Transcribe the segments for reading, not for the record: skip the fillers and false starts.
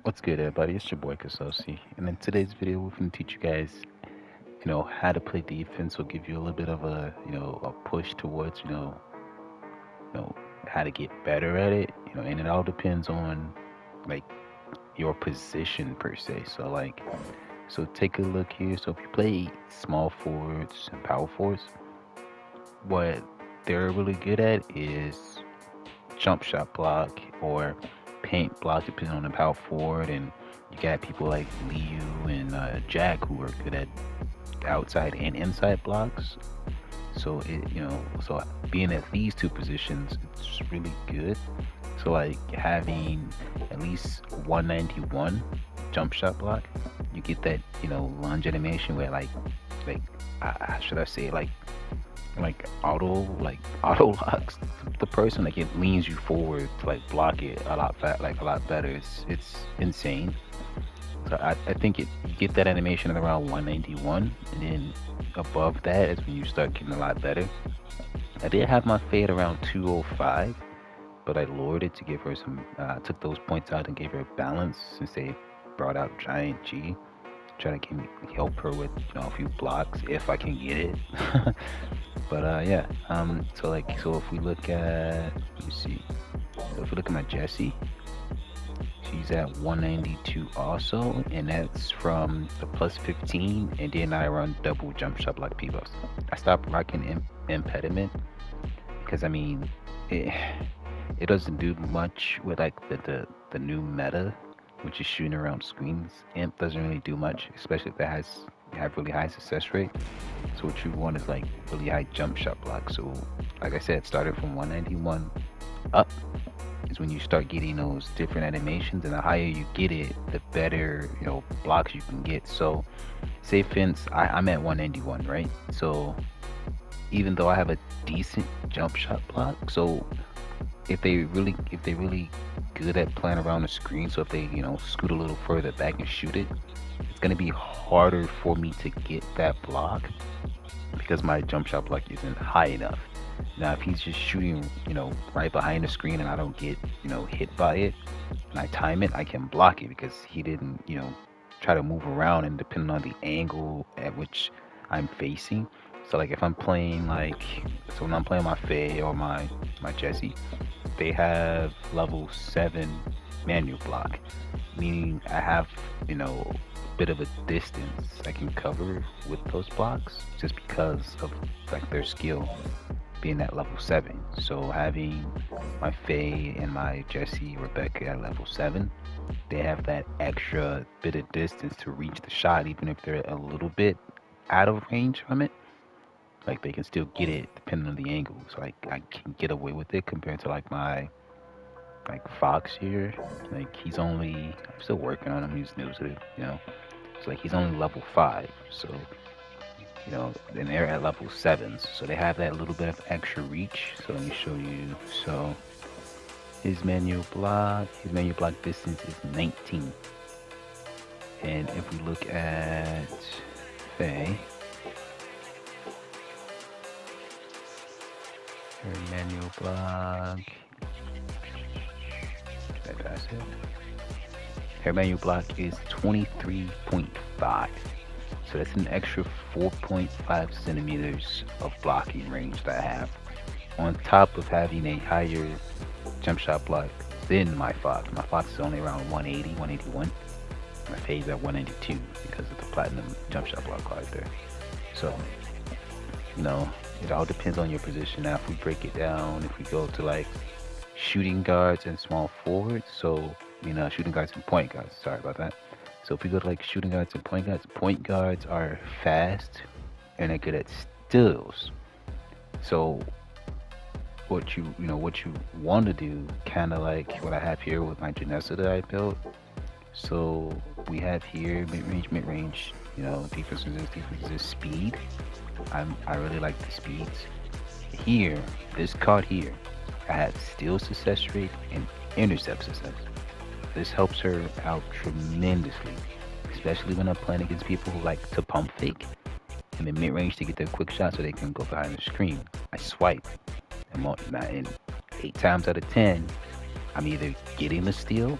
What's good, everybody? It's your boy Kasosi, and in today's video, we're going to teach you guys, how to play defense. We'll give you a little bit of a push towards, you know, how to get better at it. And it all depends on like your position per se. So take a look here. So if you play small forwards and power forwards, what they're really good at is jump shot block or paint block, depending on the power forward. And you got people like Liu and Jack who are good at outside and inside blocks. So being at these two positions, it's really good. So like having at least 191 jump shot block, you get that lunge animation where like how should I say, like auto locks the person, like it leans you forward to like block it a lot better. It's insane. So I think you get that animation at around 191, and then above that is when you start getting a lot better. I did have my fade around 205, but I lowered it to give her some, took those points out and gave her balance since they brought out Giant G. Try to help her with a few blocks if I can get it. But yeah, so if we look at, let me see. So if we look at my Jessie, she's at 192 also, and that's from the plus 15, and then I run double jump shot like Pivos. I stopped rocking impediment because it, it doesn't do much with like the new meta, which is shooting around screens. Imp doesn't really do much, especially if it has have really high success rate. So what you want is like really high jump shot block. So like I said, started from 191 up is when you start getting those different animations, and the higher you get it, the better blocks you can get. So say fence, I'm at 191, right? So even though I have a decent jump shot block, so if they really good at playing around the screen, so if they scoot a little further back and shoot it, it's gonna be harder for me to get that block because my jump shot block isn't high enough. Now, if he's just shooting, right behind the screen and I don't get, hit by it, and I time it, I can block it because he didn't, try to move around, and depending on the angle at which I'm facing. So like if I'm playing so when I'm playing my Faye or my Jesse, they have level 7 manual block, meaning I have, a bit of a distance I can cover with those blocks just because of like their skill being at level 7. So having my Faye and my Jesse Rebecca at level 7, they have that extra bit of distance to reach the shot, even if they're a little bit out of range from it. Like they can still get it depending on the angle. So I can get away with it compared to like my like Fox here. Like I'm still working on him. He's new to it. So like he's only level 5. So and they're at level 7s, so they have that little bit of extra reach. So let me show you. So his manual block distance is 19. And if we look at Faye, her manual block, did I pass it? Her manual block is 23.5. So that's an extra 4.5 centimeters of blocking range that I have, on top of having a higher jump shot block than my Fox. My Fox is only around 180, 181. My Fade's at 192 because of the platinum jump shot block right there. So, it all depends on your position. Now, if we break it down, if we go to like shooting guards and small forwards, so, shooting guards and point guards, sorry about that. So if we go to like shooting guards and point guards are fast and they're good at stills. So what you want to do, kind of like what I have here with my Janessa that I built. So we have here mid range, defense resist, speed. I really like the speeds. Here, this card here, I have steal success rate and intercept success. This helps her out tremendously, especially when I'm playing against people who like to pump fake in the mid range to get their quick shot so they can go behind the screen. I swipe, and 8 times out of 10, I'm either getting the steal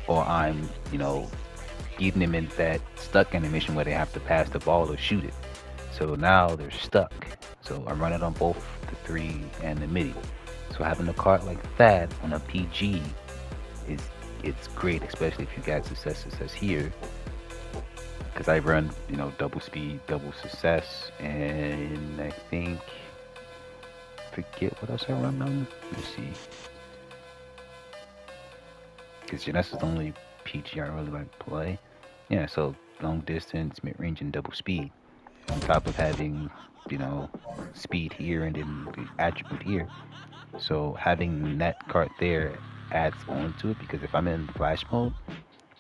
or I'm, getting them in that stuck animation where they have to pass the ball or shoot it. So now they're stuck. So I'm running on both the three and the MIDI. So having a card like that on a PG is it's great, especially if you got success here. Because I run, double speed, double success, and I think forget what else I run on. Let me see. Because that's the only PG I really like to play. Yeah, so long distance, mid range, and double speed. On top of having, you know, speed here and then the attribute here. So having that card there adds on to it because if I'm in flash mode,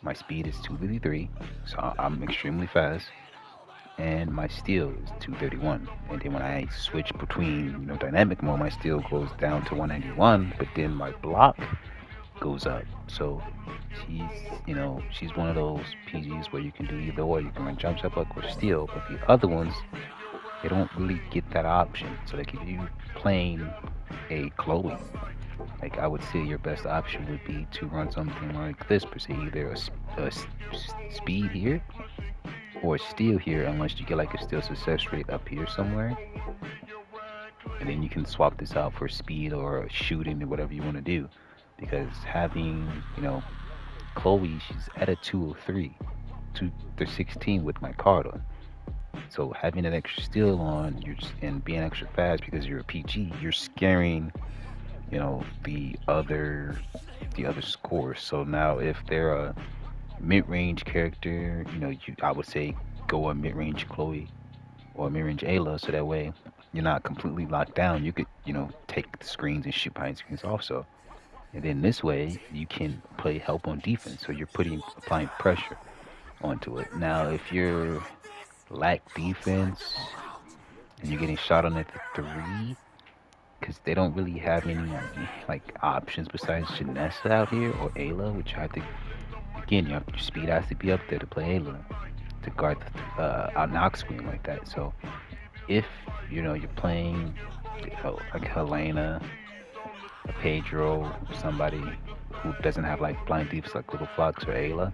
my speed is 253, so I'm extremely fast, and my steel is 231. And then when I switch between, dynamic mode, my steel goes down to 191, but then my block goes up. So she's, she's one of those PGs where you can do either or. You can run jump shot block or steel, but the other ones they don't really get that option. So like if you playing a Chloe, like I would say your best option would be to run something like this per se, either speed here or steel here, unless you get like a steel success rate up here somewhere, and then you can swap this out for speed or shooting or whatever you want to do. Because having, Chloe, she's at a 203, 216 with my card on. So having that extra steel on, and being extra fast because you're a PG, you're scaring, the other scores. So now if they're a mid-range character, I would say go a mid-range Chloe or a mid-range Ayla, so that way you're not completely locked down. You could, take the screens and shoot behind screens also. And then this way you can play help on defense, so you're applying pressure onto it. Now if you're lack defense and you're getting shot on at the three, because they don't really have any like options besides Janessa out here or Ayla, which I think again your speed has to be up there to play Ayla to guard a knock screen like that. So if you're playing like Helena, a Pedro, somebody who doesn't have like blind defense like Little Fox or Ayla,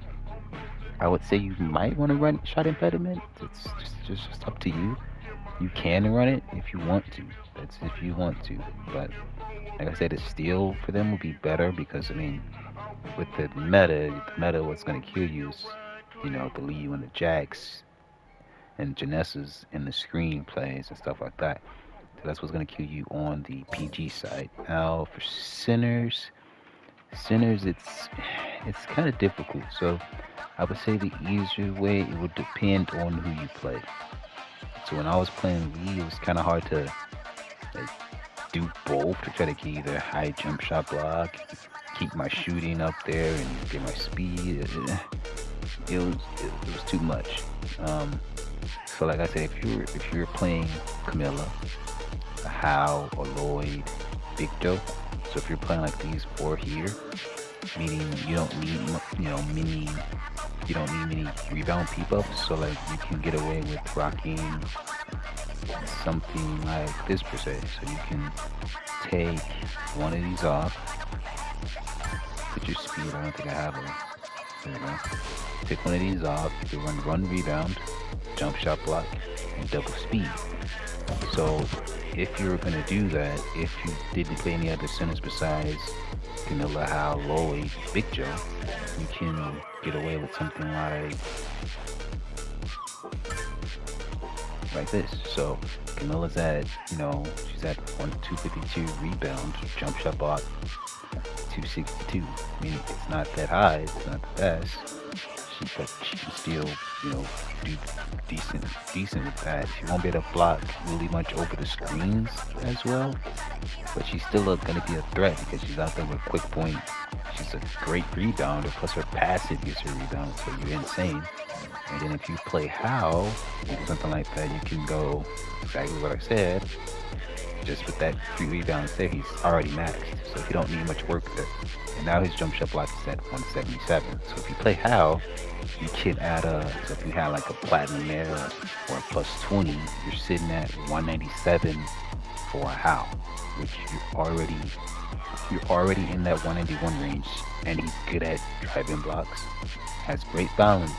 I would say you might want to run shot impediment. It's just up to you. You can run it if you want to. That's if you want to. But like I said, the steal for them would be better because I mean, with the meta, what's gonna kill you is, the Lee and the Jax and Janessa's in the screen plays and stuff like that. So that's what's gonna kill you on the PG side. Now for sinners, it's kind of difficult. So I would say the easier way it would depend on who you play. So when I was playing Lee, it was kind of hard to like do both to try to get either high jump shot block, keep my shooting up there, and get my speed. It was too much. Um, so like I said, if you're playing Camilla, Hal, or Lloyd, Big Joe, so if you're playing like these four here, meaning you don't need many rebound peep ups, so like you can get away with rocking something like this per se. So you can take one of these off, put your speed. I don't think I have it. There we go. Take one of these off. You can run rebound, jump shot block, and double speed. So if you're gonna do that, if you didn't play any other centers besides Camilla, Hal, Lloyd, Big Joe, you can get away with something like this. So Camilla's at, she's at 252 rebound, jump shot block 262. I mean, it's not that high, it's not the best. But she can still, do decent with that. She won't be able to block really much over the screens as well, but she's still going to be a threat because she's out there with quick point. She's a great rebounder, plus her passive gets her rebound, so you're insane. And then if you play How, something like that, you can go exactly what I said. Just with that free rebound there, he's already maxed, so he don't need much work there. And now his jump shot block is at 177. So if you play How, you can add so if you had like a platinum there or a plus 20, you're sitting at 197 for a how, which you're already in that 191 range, and he's good at driving blocks, has great balance,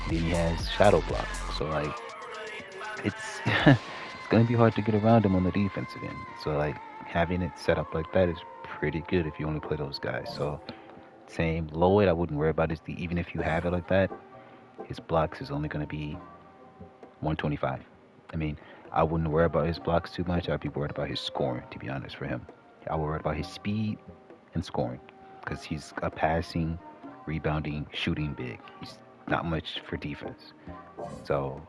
and then he has shadow block. So like it's it's gonna be hard to get around him on the defensive end. So like having it set up like that is pretty good if you only play those guys. So same Lloyd, I wouldn't worry about his D. Even if you have it like that, his blocks is only gonna be 125. I mean, I wouldn't worry about his blocks too much. I'd be worried about his scoring, to be honest, for him. I would worry about his speed and scoring because he's a passing, rebounding, shooting big. He's not much for defense. So,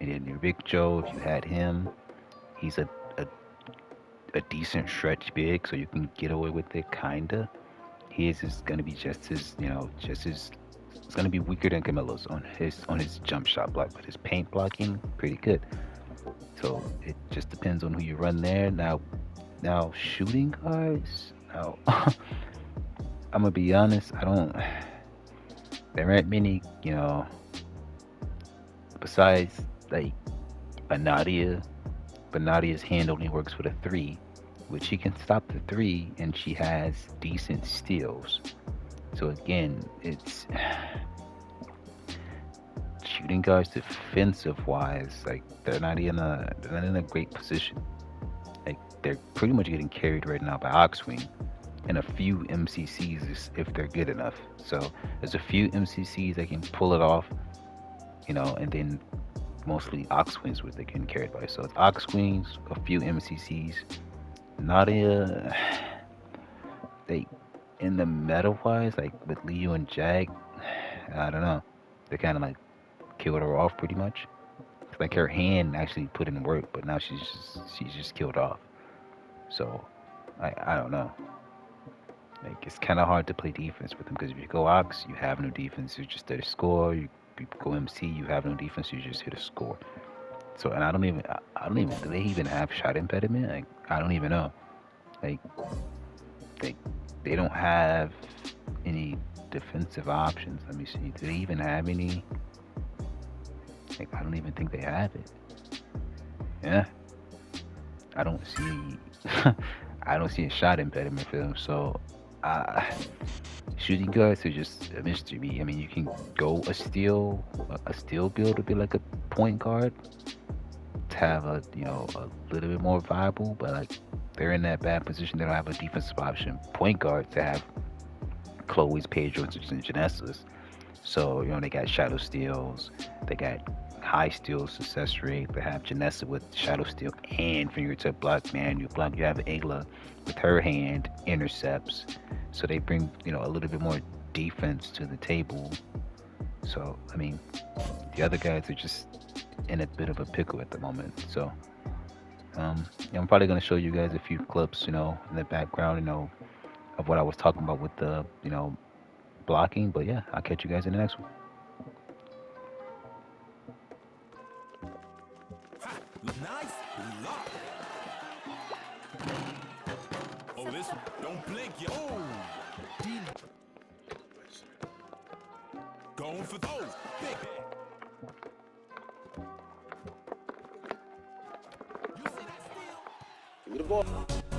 and then your Big Joe, if you had him, he's a, a decent stretch big, so you can get away with it, kinda. His is gonna be just as, just as it's gonna be weaker than Camilo's on his jump shot block, but his paint blocking pretty good. So it just depends on who you run there. Now shooting guards. Now I'm gonna be honest. I don't. There aren't many. Besides like a Nadia, but Nadia's hand only works with a three, which she can stop the three, and she has decent steals. So again, it's shooting guards defensive wise, like they're not in a great position. Like they're pretty much getting carried right now by Oxwing and a few MCCs if they're good enough. So there's a few MCCs that can pull it off, and then mostly Oxwings what they're getting carried by. So it's Oxwings, a few MCCs. Nadia, they in the meta wise, like with Leo and Jag, I don't know. They kind of like killed her off pretty much. Like her hand actually put in work, but now she's just killed off. So I don't know. Like it's kind of hard to play defense with them because if you go Ox, you have no defense. You're just there to score. You go MC, you have no defense. You just hit a score. So and I don't even do they even have shot impediment? Like I don't even know. Like they they don't have any defensive options. Let me see. Do they even have any? Like I don't even think they have it. Yeah, I don't see I don't see a shot impediment for them. So uh, shooting guards are just a mystery. I mean, you can go a steal build to be like a point guard to have a little bit more viable, but like they're in that bad position. They don't have a defensive option. Point guard to have Chloe's, Pedro's, and Janessa's. So, they got Shadow Steals, they got high steal success rate, they have Janessa with Shadow Steal and fingertip block, man. You have Ayla with her hand intercepts. So they bring, a little bit more defense to the table. So, I mean, the other guys are just in a bit of a pickle at the moment. So, I'm probably going to show you guys a few clips, in the background, of what I was talking about with the, blocking. But yeah, I'll catch you guys in the next one. Nice lock. Oh, this don't blink, yo. Oh, going for those. Big. You see that steal? Give me the ball.